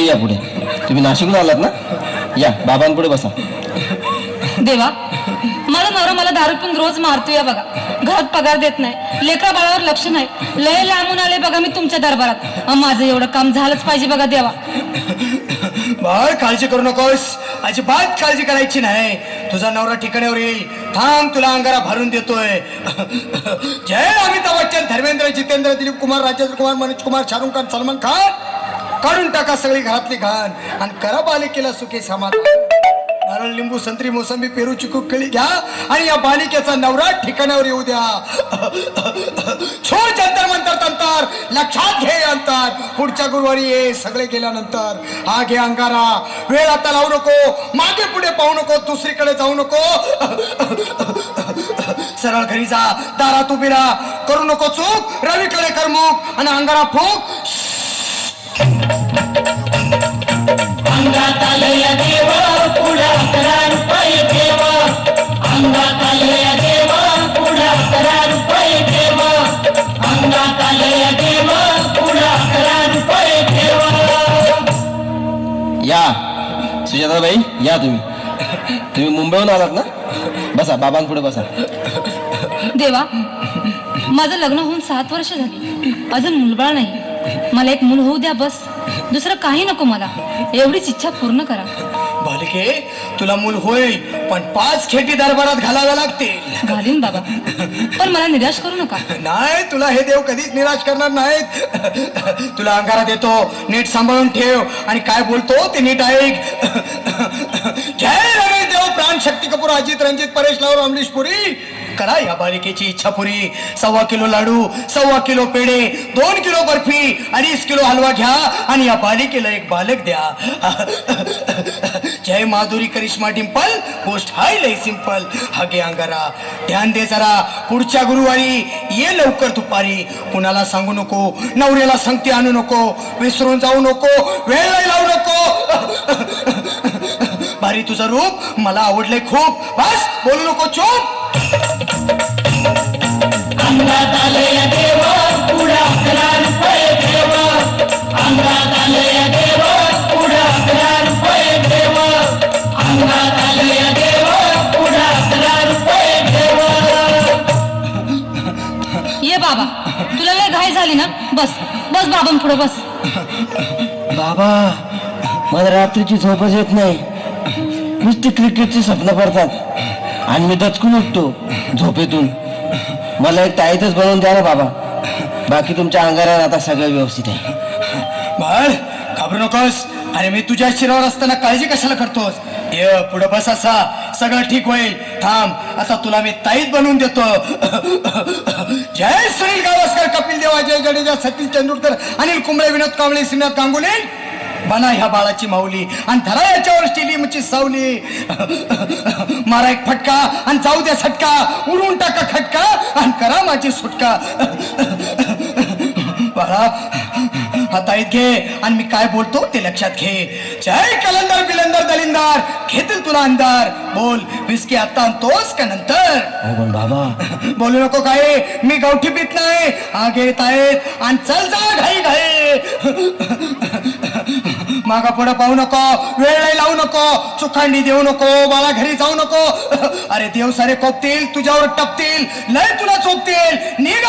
या पुढे. तुम्ही नाशिकहून आलात ना? या बाबांपुढे बसा. देवा, माझा नवरा मला दारू पिऊन रोज मारतो या बघा. घरात पगार देत नाही, लेकरा बाळावर लक्ष नाही. लय लांबून आले बघा मी तुमच्या दरबारात. माझं एवढं काम झालंच पाहिजे बघा देवा. बाळ काळजी करू नकोस, अजिबात काळजी करायची नाही. तुझा नवरा ठिकाण्यावर येईल. थांब, तुला अंगारा भरून देतोय. जय अमिताभ बच्चन, धर्मेंद्र, जितेंद्र, दिलीप कुमार, राजेंद्र कुमार, मनोज कुमार, शाहरुख खान, सलमान खान. काढून टाका सगळी घरातली घाण आणि करा बालिकेला सुखी समाधान. नारळ, लिंबू, संत्री, मोसंबी, पेरू, चिकू, केळी घ्या आणि या बालिकेचा नवरा ठिकाणावर येऊ द्या. छोड जंतर मंतर तंतर, लक्षात घे अंतर. पुढच्या गुरुवारी ये. सगळे गेल्यानंतर हा घे अंगारा. वेळ आता लावू नको, मागे पुढे पाहू नको, दुसरीकडे जाऊ नको. सरळ घरी जा, दारात उभी राहा. करू नको चूक, रवीकडे कर मुख आणि अंगारा फूक. अंगात आलंय देव, पुढं 11 रुपये ठेव. अंगात आलंय देव, पुढं 11 रुपये ठेव. अंगात आलंय देव, पुढं 11 रुपये ठेव. या सुजाताबाई, या तुम्ही मुंबईहून आलात ना? बसा, बाबांपुढे बसा. देवा, माझं लग्न होऊन 7 वर्ष झाली, अजून मुलबाळ नाही. मला एक मूल होऊ द्या बस. दुसरं काही नको मला. एवढीच इच्छा पूर्ण करा. बालिके, तुला मूल होईल, पण 5 खेटी दरबारात घालाव्या लागतील. घालीन बाबा, पण मला निराश करू नका. नाही, तुला हे देव कधीच निराश करणार नाहीत. तुला अंगारा देतो, नीट सांभाळून ठेव आणि काय बोलतो ते नीट ऐक. जय रमेश देव, प्राण, शक्ती कपूर, अजित, रणजित, परेश लावर, अमरीश पुरी. करा या बालिकेची इच्छा पुरी. 1.25 किलो लाडू, 1.25 किलो पेढे, 2 किलो बर्फी, 2.5 किलो हलवा घ्या आणि या बालिकेला एक बालक द्या. जय माधुरी, करिश्मा, डिंपल, गोष्ट हाय लय सिंपल. हा घे अंगारा, ध्यान दे जरा. पुढच्या गुरुवारी ये लवकर दुपारी. कुणाला सांगू नको, नवऱ्याला संगती आणू नको, विसरून जाऊ नको, वेळ लावू नको. भारी तुझं रूप मला आवडलंय खूप. बस बोलू नको, चूप. अंगात आलंय देव, पुढं 11 रुपये ठेव. अंगात आलंय देव, पुढं 11 रुपये ठेव. अंगात आलंय देव, पुढं 11 रुपये ठेव. ये बाबा, तुला लय घाई झाली ना? बस बस बाबांपुढे बस. बाबा, मला रात्रीची झोपच येत नाही. नुसती क्रिकेटची स्वप्न पडतात आणि मी दचकून उठतो झोपेतून. मला एक ताईतच बनवून द्या ना बाबा. बाकी तुमच्या अंगारात आता सगळं व्यवस्थित आहे. बाळ, घाबरू नकोस. अरे मी तुझ्या शिरावर असताना काळजी कशाला करतोस? ये पुढे बस, असा सगळं ठीक होईल. थांब, आता तुला मी ताईत बनवून देतो. जय सुनील गावस्कर, कपिल देव, अजय जडेजा, सतीश तेंडुलकर, अनिल कुंबळे, विनोद कांबळे, श्रीनाथ गांगुली. बना ह्या बाळाची माऊली आणि धरा याच्यावर स्टेडियमची सावली. मारा एक फटका आणि जाऊ द्या सटका. उडवून टाका खटका आणि करा माझी सुटका. बाळा, हाता घे आणि मी काय बोलतो ते लक्षात घे. जय कलंदर, बिलंदर, दलिंदार, घेतील तुला अंधार. बोल, विस्की आता आणतोस का नंतर? पण बाबा, बोलू नको काय, मी गावठी पित नाही. हा घेत आहेत आणि चल जा घाई घाई. मागा पुढे पाहू नको, वेळ लावू नको, चुखांडी देऊ नको, बाळा घरी जाऊ नको. अरे देव सारे कोपतील, तुझ्यावर टपतील, लय तुला चोपतील. निघ